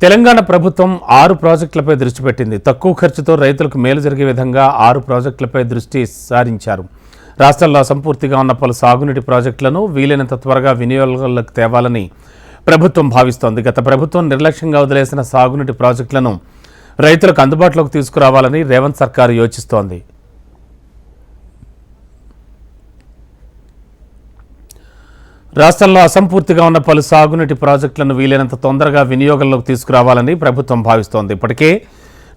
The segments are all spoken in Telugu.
తెలంగాణ ప్రభుత్వం 6 ప్రాజెక్టులపై దృష్టి పెట్టింది. తక్కువ ఖర్చుతో రైతులకు మేలు జరిగే విధంగా 6 ప్రాజెక్టులపై దృష్టి సారించారు. రాష్ట్రంలో అసంపూర్తిగా ఉన్న పలు సాగునీటి ప్రాజెక్టులను వీలైనంత త్వరగా వినియోగంలోకి తేవాలని ప్రభుత్వం భావిస్తోంది. గత ప్రభుత్వం నిర్లక్ష్యంగా వదిలేసిన సాగునీటి ప్రాజెక్టులను రైతులకు అందుబాటులోకి తీసుకురావాలని రేవంత్ సర్కారు యోచిస్తోంది. రాష్ట్రంలో అసంపూర్తిగా ఉన్న పలు సాగునీటి ప్రాజెక్టులను వీలైనంత తొందరగా వినియోగంలోకి తీసుకురావాలని ప్రభుత్వం భావిస్తోంది. ఇప్పటికే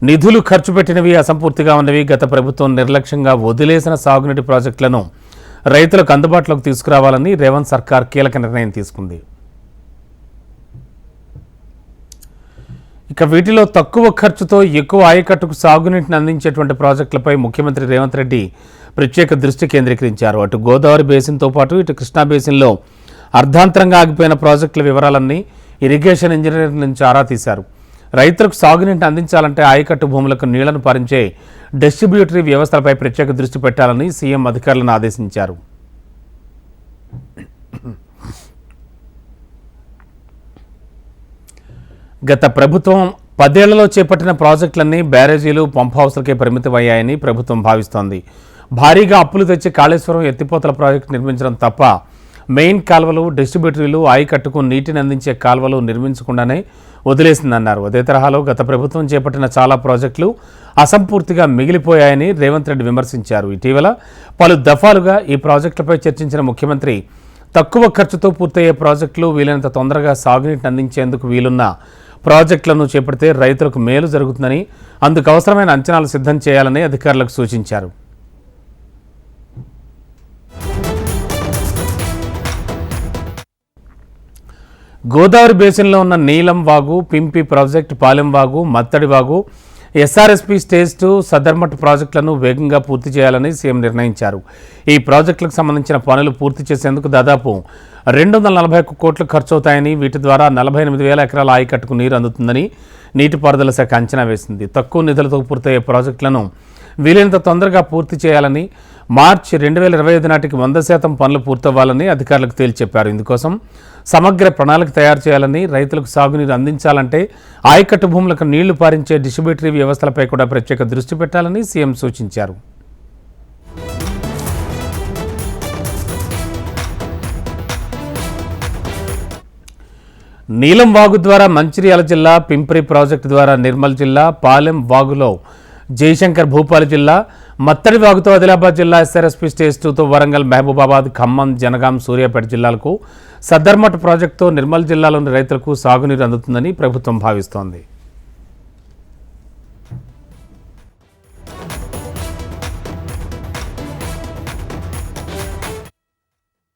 నిధులు ఖర్చు పెట్టినవి, అసంపూర్తిగా ఉన్నవి, గత ప్రభుత్వం నిర్లక్ష్యంగా వదిలేసిన సాగునీటి ప్రాజెక్టులను రైతులకు అందుబాటులోకి తీసుకురావాలని రేవంత్ సర్కార్ కీలక నిర్ణయం తీసుకుంది. ఇక వీటిలో తక్కువ ఖర్చుతో ఎక్కువ ఆయకట్టుకు సాగునీటిని అందించేటువంటి ప్రాజెక్టులపై ముఖ్యమంత్రి రేవంత్ రెడ్డి ప్రత్యేక దృష్టి కేంద్రీకరించారు. అటు గోదావరి బేసిన్తో పాటు ఇటు కృష్ణా బేసిన్లో అర్ధాంతరంగా ఆగిపోయిన ప్రాజెక్టుల వివరాలన్నీ ఇరిగేషన్ ఇంజనీర్ నుంచి ఆరా తీశారు. రైతులకు సాగునీటిని అందించాలంటే ఆయకట్టు భూములకు నీళ్లను పారించే డిస్ట్రిబ్యూటరీ వ్యవస్థలపై ప్రత్యేక దృష్టి పెట్టాలని సీఎం అధికారులను ఆదేశించారు. గత ప్రభుత్వం 10 ఏళ్లలో చేపట్టిన ప్రాజెక్టులన్నీ బ్యారేజీలు, పంప్ హౌస్లకే పరిమితమయ్యాయని ప్రభుత్వం భావిస్తోంది. భారీగా అప్పులు తెచ్చి కాళేశ్వరం ఎత్తిపోతల ప్రాజెక్టు నిర్మించడం తప్ప మెయిన్ కాల్వలు, డిస్ట్రిబ్యూటరీలు, ఆయకట్టుకు నీటిని అందించే కాల్వలు నిర్మించకుండానే వదిలేసిందన్నారు. అదే తరహాలో గత ప్రభుత్వం చేపట్టిన చాలా ప్రాజెక్టులు అసంపూర్తిగా మిగిలిపోయాయని రేవంత్ రెడ్డి విమర్శించారు. ఇటీవల పలు దఫాలుగా ఈ ప్రాజెక్టులపై చర్చించిన ముఖ్యమంత్రి తక్కువ ఖర్చుతో పూర్తయ్యే ప్రాజెక్టులు, వీలైనంత తొందరగా సాగునీటిని అందించేందుకు వీలున్న ప్రాజెక్టులను చేపడితే రైతులకు మేలు జరుగుతుందని, అందుకు అవసరమైన అంచనాలు సిద్ధం చేయాలని అధికారులకు సూచించారు. గోదావరి బేసిన్లో ఉన్న నీలం వాగు, పింపి ప్రాజెక్టు, పాలెం వాగు, మత్తడి వాగు, ఎస్ఆర్ఎస్పీ స్టేజ్ 2 సదర్మట్ ప్రాజెక్టులను వేగంగా పూర్తి చేయాలని సీఎం నిర్ణయించారు. ఈ ప్రాజెక్టులకు సంబంధించిన పనులు పూర్తి చేసేందుకు దాదాపు 241 కోట్లు ఖర్చవుతాయని, వీటి ద్వారా 48,000 ఎకరాల ఆయకట్టుకు నీరు అందుతుందని నీటిపారుదల శాఖ అంచనా వేసింది. తక్కువ నిధులతో పూర్తయ్యే ప్రాజెక్టులను వీలైనంత తొందరగా పూర్తి చేయాలని, మార్చి 2025 నాటికి 100% పనులు పూర్తవ్వాలని అధికారులకు తేల్చెప్పారు. ఇందుకోసం సమగ్ర ప్రణాళిక తయారు చేయాలని, రైతులకు సాగునీరు అందించాలంటే ఆయకట్టు భూములకు నీళ్లు పారించే డిస్ట్రిబ్యూటరీ వ్యవస్థలపై కూడా ప్రత్యేక దృష్టి పెట్టాలని సీఎం సూచించారు. నీలం వాగు ద్వారా మంచిర్యాల జిల్లా, పింప్రి ప్రాజెక్టు ద్వారా నిర్మల్ జిల్లా, పాలెం వాగులో జయశంకర్ భూపాల్ జిల్లా, మత్తడి వాగుతో ఆదిలాబాద్ జిల్లా, ఎస్ఆర్ఎస్పీ స్టేజ్ 2తో వరంగల్, మహబూబాబాద్, ఖమ్మం, జనగాం, సూర్యాపేట జిల్లాలకు, సద్దర్మట్ ప్రాజెక్టుతో నిర్మల్ జిల్లాలోని రైతులకు సాగునీరు అందుతుందని ప్రభుత్వం భావిస్తోంది.